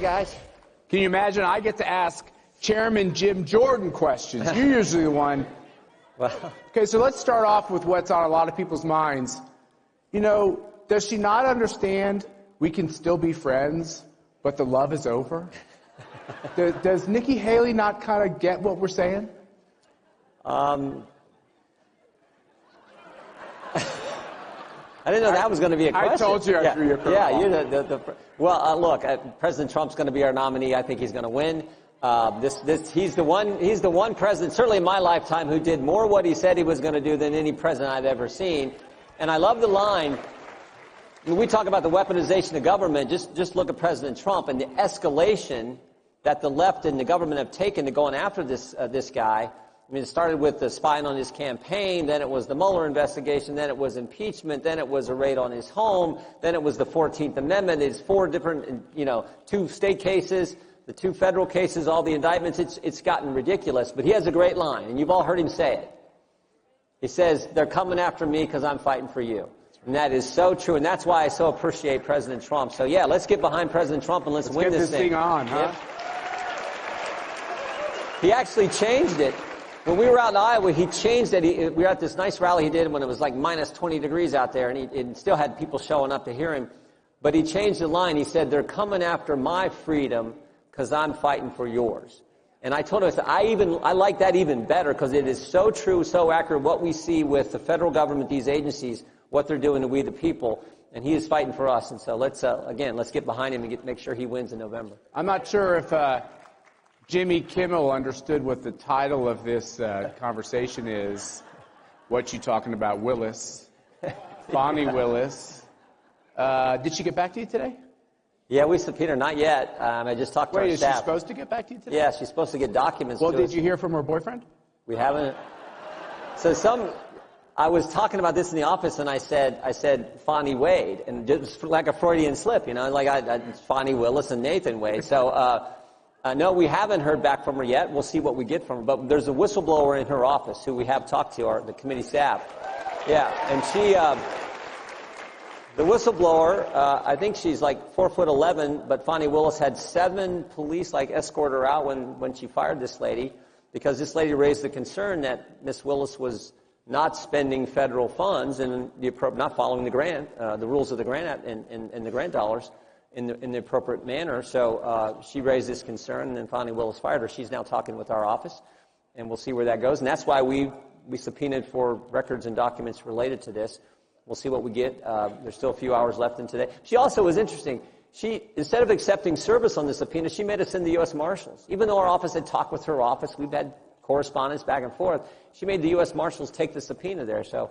guys. Can you imagine? I get to ask Chairman Jim Jordan questions. You're usually the one. Well, Okay, so let's start off with what's on a lot of people's minds. You know, does she not understand we can still be friends, but the love is over? Does Nikki Haley not kind of get what we're saying? I didn't know that was going to be a question. I told you I threw you a curveball. Yeah, you're well, look, President Trump's going to be our nominee. I think he's going to win. He's the one president, certainly in my lifetime, who did more what he said he was going to do than any president I've ever seen. And I love the line. When we talk about the weaponization of government, just look at President Trump and the escalation that the left and the government have taken to going after this guy. I mean, it started with the spying on his campaign, then it was the Mueller investigation, then it was impeachment, then it was a raid on his home, then it was the 14th Amendment. It's 4 different, 2 state cases, the 2 federal cases, all the indictments. It's gotten ridiculous, but he has a great line, and you've all heard him say it. He says, they're coming after me because I'm fighting for you. And that is so true, and that's why I so appreciate President Trump. So, yeah, let's get behind President Trump and let's win this thing on, huh? Yeah. He actually changed it. When we were out in Iowa, he changed it. We were at this nice rally he did when it was like minus 20 degrees out there, and he still had people showing up to hear him. But he changed the line. He said, they're coming after my freedom because I'm fighting for yours. And I told him, I like that even better because it is so true, so accurate, what we see with the federal government, these agencies, what they're doing to we the people. And he is fighting for us. And so let's get behind him and make sure he wins in November. I'm not sure if Jimmy Kimmel understood what the title of this conversation is. What you talking about, Willis? Fani Willis. Did she get back to you today? Yeah, we subpoenaed her. Not yet. I just talked to our staff. Wait, is she supposed to get back to you today? Yeah, she's supposed to get documents to us. Well, did you hear from her boyfriend? We haven't. So I was talking about this in the office, and I said Fani Wade, and it was like a Freudian slip, like Fani Willis and Nathan Wade. So, no, we haven't heard back from her yet. We'll see what we get from her. But there's a whistleblower in her office who we have talked to, the committee staff. Yeah, and she, the whistleblower, I think she's like 4'11", but Fani Willis had 7 police escort her out when she fired this lady, because this lady raised the concern that Miss Willis was not spending federal funds and not following the grant, the rules of the grant and the grant dollars in the appropriate manner. So she raised this concern, and then Fani Willis fired her. She's now talking with our office, and we'll see where that goes. And that's why we subpoenaed for records and documents related to this. We'll see what we get. There's still a few hours left in today. She also was interesting. She, instead of accepting service on the subpoena, she made us send the U.S. Marshals. Even though our office had talked with her office, we've had correspondence back and forth, she made the U.S. Marshals take the subpoena there. So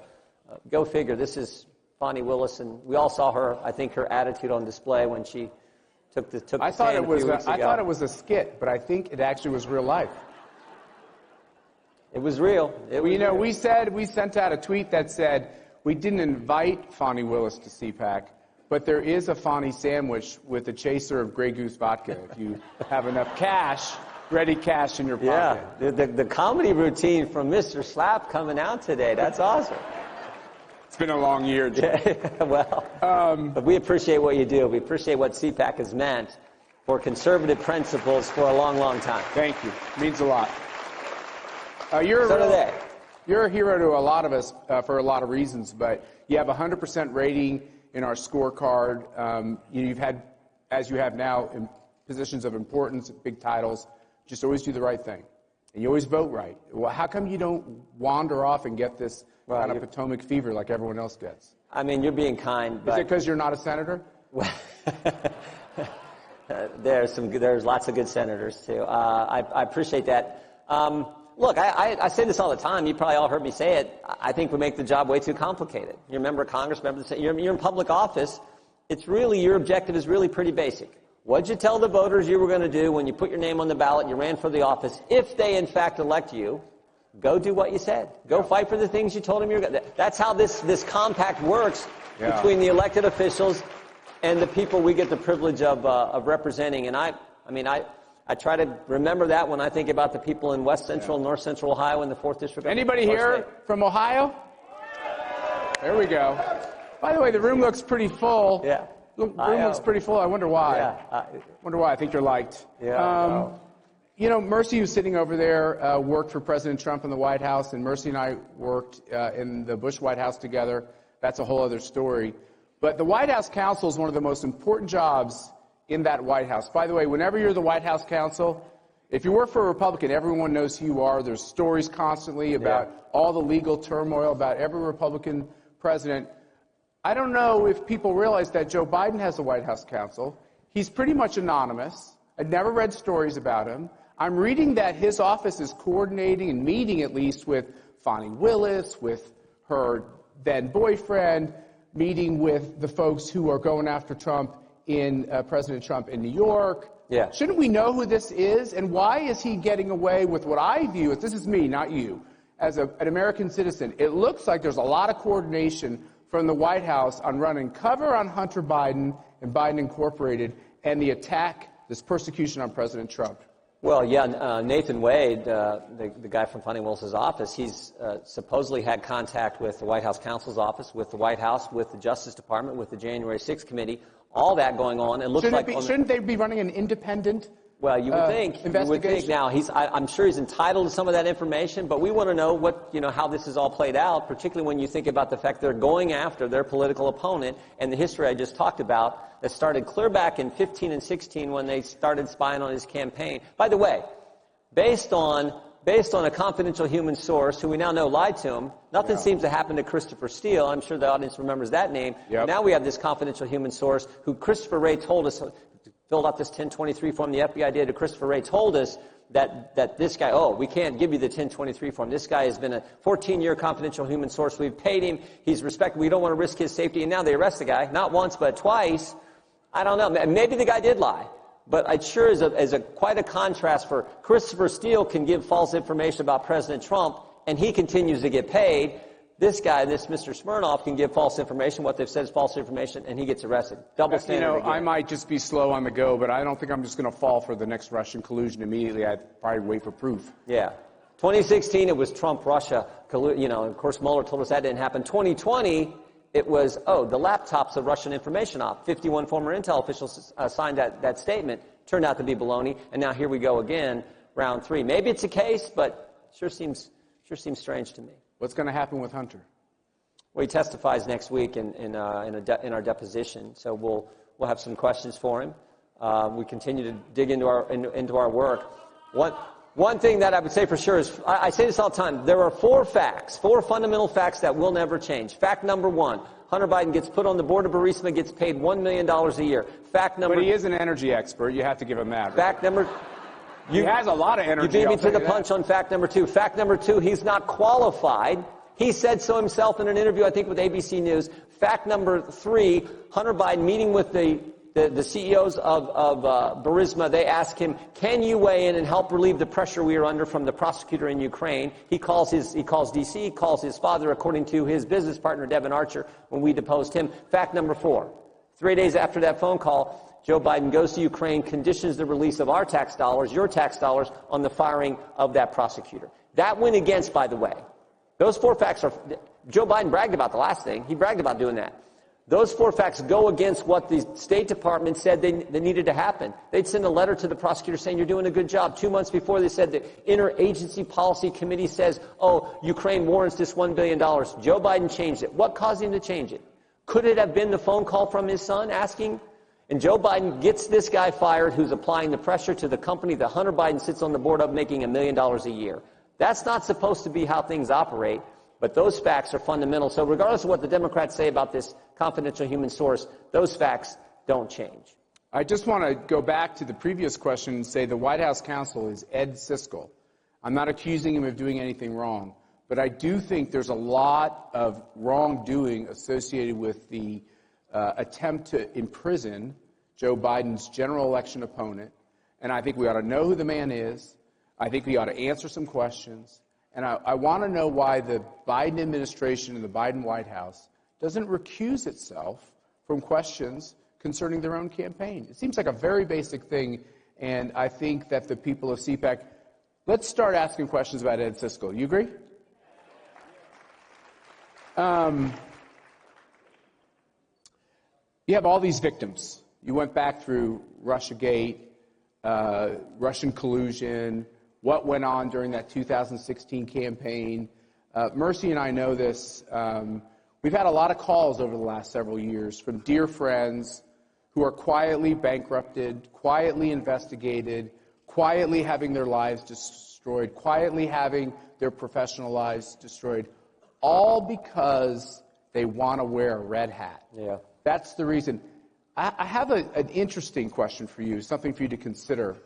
go figure. This is Fani Willis, and we all saw her, I think, her attitude on display when she took the stand I thought it was a skit, but I think it actually was real life. It was real. We sent out a tweet that said, we didn't invite Fani Willis to CPAC, but there is a Fani sandwich with a chaser of Grey Goose vodka if you have enough cash, ready cash in your pocket. Yeah, the comedy routine from Mr. Slap coming out today. That's awesome. It's been a long year, Jim. Well, but we appreciate what you do. We appreciate what CPAC has meant for conservative principles for a long, long time. Thank you. It means a lot. So do they. You're a hero to a lot of us for a lot of reasons, but you have a 100% rating in our scorecard. You've had, as you have now, in positions of importance, big titles, just always do the right thing. And you always vote right. Well, how come you don't wander off and get this kind of Potomac fever like everyone else gets? I mean, you're being kind. Is it because you're not a senator? Well, there's lots of good senators, too. I appreciate that. Look, I say this all the time. You probably all heard me say it. I think we make the job way too complicated. You're a member of Congress, you're in public office. It's really, your objective is really pretty basic. What'd you tell the voters you were going to do when you put your name on the ballot and you ran for the office? If they, in fact, elect you, go do what you said. Go fight for the things you told them you were going to. That's how this compact works between the elected officials and the people we get the privilege of representing. And I try to remember that when I think about the people in West Central, North Central Ohio, and the 4th District. Anybody here from Ohio? There we go. By the way, the room looks pretty full. Yeah. The room looks pretty full. I wonder why. Wonder why. I think you're liked. You know, Mercy, who's sitting over there, worked for President Trump in the White House, and Mercy and I worked in the Bush White House together. That's a whole other story. But the White House counsel is one of the most important jobs in that White House. By the way, whenever you're the White House counsel, if you work for a Republican, everyone knows who you are. There's stories constantly about all the legal turmoil about every Republican president. I don't know if people realize that Joe Biden has a White House counsel. He's pretty much anonymous. I've never read stories about him. I'm reading that his office is coordinating and meeting at least with Fani Willis, with her then boyfriend, meeting with the folks who are going after Trump President Trump in New York. Shouldn't we know who this is? And why is he getting away with what I view as, this is me, not you, as an American citizen? It looks like there's a lot of coordination from the White House on running cover on Hunter Biden and Biden Incorporated and the attack, this persecution on President Trump. Well, Nathan Wade, the guy from Fani Willis's office, he's supposedly had contact with the White House counsel's office, with the White House, with the Justice Department, with the January 6th committee, all that going on. It looks shouldn't they be running an independent Well, you would think. Now, I'm sure he's entitled to some of that information, but we want to know how this is all played out, particularly when you think about the fact they're going after their political opponent and the history I just talked about that started clear back in 15 and 16 when they started spying on his campaign. By the way, based on a confidential human source who we now know lied to him, nothing seems to happen to Christopher Steele. I'm sure the audience remembers that name. Now we have this confidential human source who Christopher Wray told us, filled out this 1023 form the FBI did, Christopher Wray told us that this guy, we can't give you the 1023 form. This guy has been a 14-year confidential human source. We've paid him. He's respected. We don't want to risk his safety. And now they arrest the guy, not once but twice. I don't know. Maybe the guy did lie. But it sure is quite a contrast for Christopher Steele can give false information about President Trump, and he continues to get paid. This guy, this Mr. Smirnoff, can give false information. What they've said is false information, and he gets arrested. Double standard again. I might just be slow on the go, but I don't think I'm just going to fall for the next Russian collusion immediately. I'd probably wait for proof. 2016, it was Trump-Russia. Of course, Mueller told us that didn't happen. 2020, it was, the laptops of Russian information op. 51 former Intel officials signed that statement. Turned out to be baloney, and now here we go again, round 3. Maybe it's a case, but sure seems strange to me. What's going to happen with Hunter? Well, he testifies next week in our deposition, so we'll have some questions for him. We continue to dig into our work. One thing that I would say for sure is, I say this all the time, there are 4 fundamental facts that will never change. Fact number 1, Hunter Biden gets put on the board of Burisma, gets paid $1 million a year. But he is an energy expert. You have to give him that. Right? Fact number... He has a lot of energy. You beat me to the punch on fact number 2. Fact number 2, he's not qualified. He said so himself in an interview, I think, with ABC News. Fact number 3, Hunter Biden meeting with the CEOs of Burisma. They asked him, can you weigh in and help relieve the pressure we are under from the prosecutor in Ukraine? He calls D.C., he calls his father, according to his business partner, Devin Archer, when we deposed him. Fact number 4, 3 days after that phone call, Joe Biden goes to Ukraine, conditions the release of our tax dollars, your tax dollars, on the firing of that prosecutor. That went against, by the way. Those 4 facts are... Joe Biden bragged about the last thing. He bragged about doing that. Those 4 facts go against what the State Department said they needed to happen. They'd send a letter to the prosecutor saying, you're doing a good job. 2 months before, they said the Interagency Policy Committee says, Ukraine warrants this $1 billion. Joe Biden changed it. What caused him to change it? Could it have been the phone call from his son asking... And Joe Biden gets this guy fired who's applying the pressure to the company that Hunter Biden sits on the board of, making $1 million a year. That's not supposed to be how things operate, but those facts are fundamental. So regardless of what the Democrats say about this confidential human source, those facts don't change. I just want to go back to the previous question and say the White House counsel is Ed Siskel. I'm not accusing him of doing anything wrong, but I do think there's a lot of wrongdoing associated with the attempt to imprison Joe Biden's general election opponent. And I think we ought to know who the man is. I think we ought to answer some questions. And I want to know why the Biden administration and the Biden White House doesn't recuse itself from questions concerning their own campaign. It seems like a very basic thing, and I think that the people of CPAC, let's start asking questions about Ed Siskel. You agree? You have all these victims. You went back through Russiagate, Russian collusion, what went on during that 2016 campaign. Mercy and I know this. We've had a lot of calls over the last several years from dear friends who are quietly bankrupted, quietly investigated, quietly having their lives destroyed, quietly having their professional lives destroyed, all because they want to wear a red hat. Yeah. That's the reason. I have an interesting question for you, something for you to consider.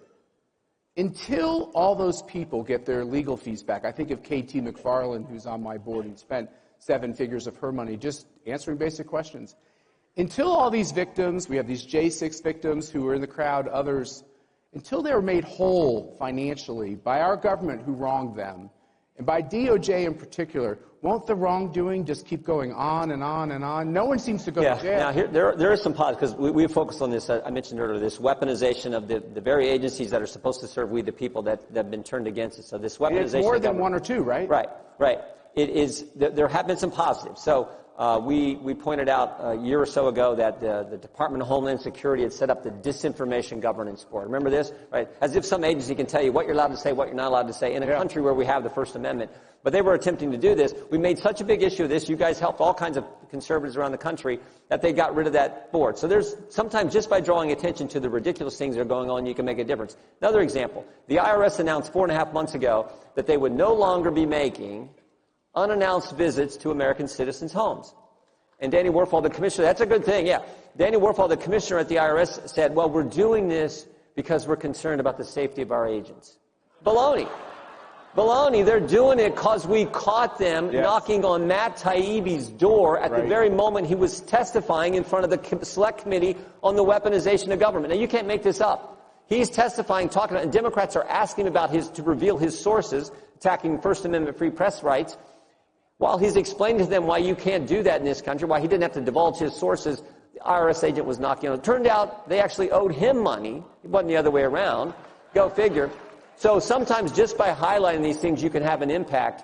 Until all those people get their legal fees back, I think of K.T. McFarland, who's on my board and spent 7 figures of her money just answering basic questions. Until all these victims, we have these J6 victims who are in the crowd, others, until they're made whole financially by our government who wronged them, and by DOJ in particular, won't the wrongdoing just keep going on and on and on? No one seems to go to jail. Now, there is some positives, because we focused on this, I mentioned earlier, this weaponization of the very agencies that are supposed to serve we the people that have been turned against us. So this weaponization... And it's more than one or two, right? Right. It is, there have been some positives. So we pointed out a year or so ago that the Department of Homeland Security had set up the Disinformation Governance Board. Remember this? Right? As if some agency can tell you what you're allowed to say, what you're not allowed to say in a country where we have the First Amendment. But they were attempting to do this. We made such a big issue of this. You guys helped all kinds of conservatives around the country that they got rid of that board. So there's sometimes just by drawing attention to the ridiculous things that are going on, you can make a difference. Another example, the IRS announced 4.5 months ago that they would no longer be making unannounced visits to American citizens' homes. And Danny Werfel, the commissioner, that's a good thing, yeah. Danny Werfel, the commissioner at the IRS, said, well, we're doing this because we're concerned about the safety of our agents. Baloney. Baloney, they're doing it because we caught them knocking on Matt Taibbi's door at the very moment he was testifying in front of the Select Committee on the weaponization of government. Now, you can't make this up. He's testifying, talking about, and Democrats are asking about to reveal his sources, attacking First Amendment free press rights. While he's explaining to them why you can't do that in this country, why he didn't have to divulge his sources, the IRS agent was knocking on it. It turned out they actually owed him money. It wasn't the other way around. Go figure. So sometimes just by highlighting these things, you can have an impact.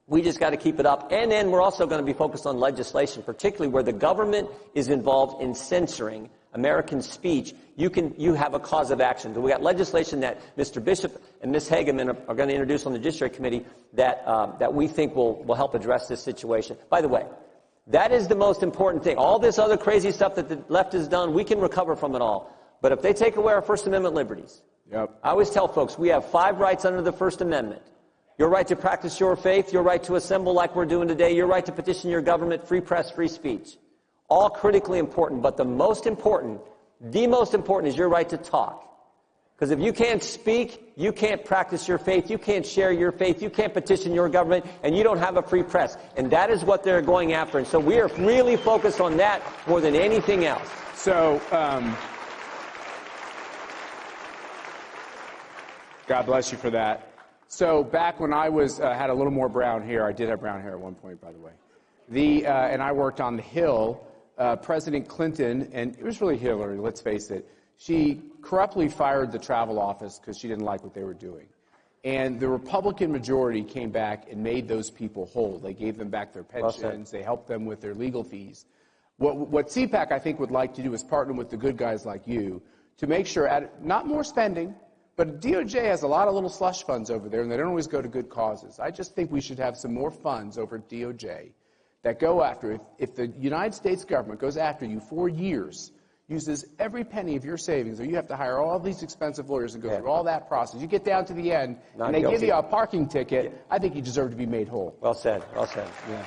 We just got to keep it up. And then we're also going to be focused on legislation, particularly where the government is involved in censoring American speech. You have a cause of action. So we got legislation that Mr. Bishop and Ms. Hageman are going to introduce on the Judiciary Committee that we think will help address this situation. By the way, that is the most important thing. All this other crazy stuff that the left has done, we can recover from it all. But if they take away our First Amendment liberties, I always tell folks, we have 5 rights under the First Amendment. Your right to practice your faith, your right to assemble like we're doing today, your right to petition your government, free press, free speech. All critically important, but the most important is your right to talk. Because if you can't speak, you can't practice your faith, you can't share your faith, you can't petition your government, and you don't have a free press. And that is what they're going after. And so we are really focused on that more than anything else. So, God bless you for that. So back when I was had a little more brown hair, I did have brown hair at one point, by the way. And I worked on the Hill. President Clinton, and it was really Hillary, let's face it, she corruptly fired the travel office because she didn't like what they were doing. And the Republican majority came back and made those people whole. They gave them back their pensions. They helped them with their legal fees. What CPAC, I think, would like to do is partner with the good guys like you to make sure, not more spending, but DOJ has a lot of little slush funds over there, and they don't always go to good causes. I just think we should have some more funds over at DOJ that go after, if the United States government goes after you for years, uses every penny of your savings, or you have to hire all these expensive lawyers and go through all that process. You get down to the end, and they give you a parking ticket, I think you deserve to be made whole. Well said, well said. Yeah.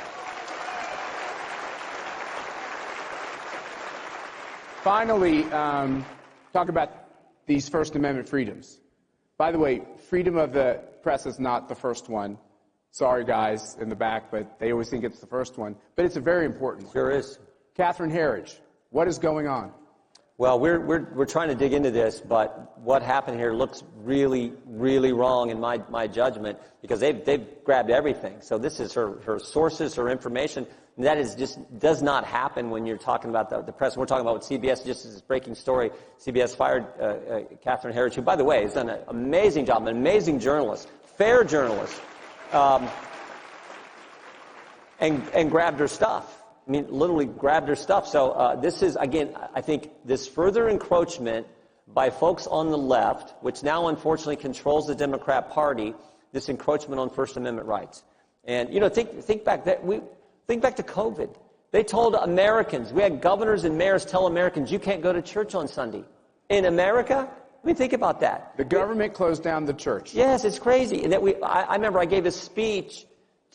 Finally, talk about these First Amendment freedoms. By the way, freedom of the press is not the first one. Sorry, guys in the back, but they always think it's the first one. But it's a very important one. Sure is. Catherine Herridge, what is going on? Well, we're trying to dig into this, but what happened here looks really, really wrong in my judgment, because they've grabbed everything. So this is her sources, her information. And that is just does not happen when you're talking about the press. We're talking about what CBS, just as this breaking story, CBS fired Catherine Herridge, who, by the way, has done an amazing job, an amazing journalist, fair journalist, and grabbed her stuff. I mean, literally grabbed her stuff. So this is, again, I think this further encroachment by folks on the left, which now unfortunately controls the Democrat Party, this encroachment on First Amendment rights. And, you know, think back to COVID. They told Americans, we had governors and mayors tell Americans, you can't go to church on Sunday. In America? I mean, think about that. The government closed down the church. Yes, it's crazy. And that I remember I gave a speech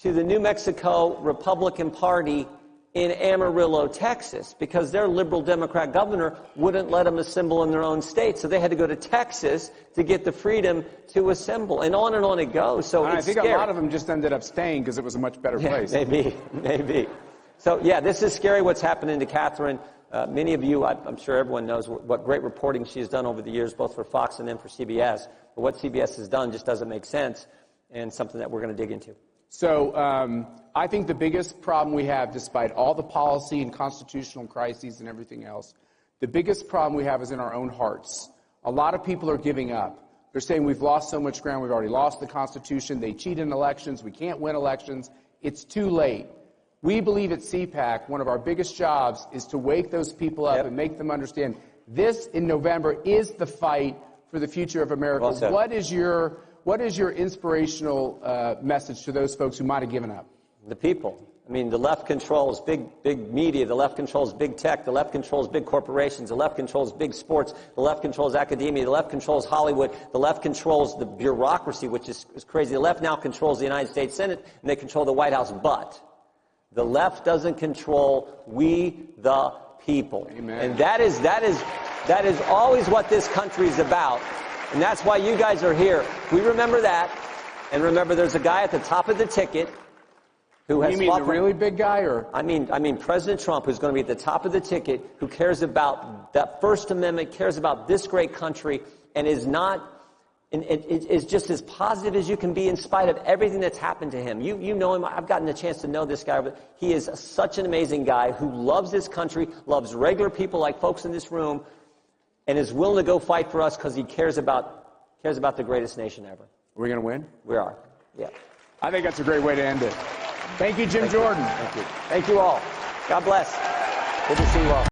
to the New Mexico Republican Party in Amarillo, Texas, because their liberal Democrat governor wouldn't let them assemble in their own state. So they had to go to Texas to get the freedom to assemble. And on it goes. So and it's I think scary. a lot of them just ended up staying because it was a much better place. Maybe. So, yeah, this is scary what's happening to Catherine. Many of you, I'm sure everyone knows what great reporting she has done over the years, both for Fox and then for CBS. But what CBS has done just doesn't make sense, and something that we're going to dig into. So I think the biggest problem we have, despite all the policy and constitutional crises and everything else, the biggest problem we have is in our own hearts. A lot of people are giving up. They're saying we've lost so much ground. We've already lost the Constitution. They cheat in elections. We can't win elections. It's too late. We believe at CPAC one of our biggest jobs is to wake those people up and make them understand this in November is the fight for the future of America. Well, what is your inspirational message to those folks who might have given up? The people. I mean, the left controls big media. The left controls big tech. The left controls big corporations. The left controls big sports. The left controls academia. The left controls Hollywood. The left controls the bureaucracy, which is crazy. The left now controls the United States Senate, and they control the White House. But the left doesn't control we the people. Amen. And that is always what this country is about. And that's why you guys are here. We remember that. And remember, there's a guy at the top of the ticket who has... You mean the really big guy, or...? I mean President Trump, who's going to be at the top of the ticket, who cares about that First Amendment, cares about this great country, and is just as positive as you can be in spite of everything that's happened to him. You know him. I've gotten a chance to know this guy. But he is such an amazing guy who loves this country, loves regular people like folks in this room, and is willing to go fight for us because he cares about the greatest nation ever. Are we going to win? We are. Yeah. I think that's a great way to end it. Thank you, Jim Jordan. Thank you. Thank you all. God bless. Good to see you all.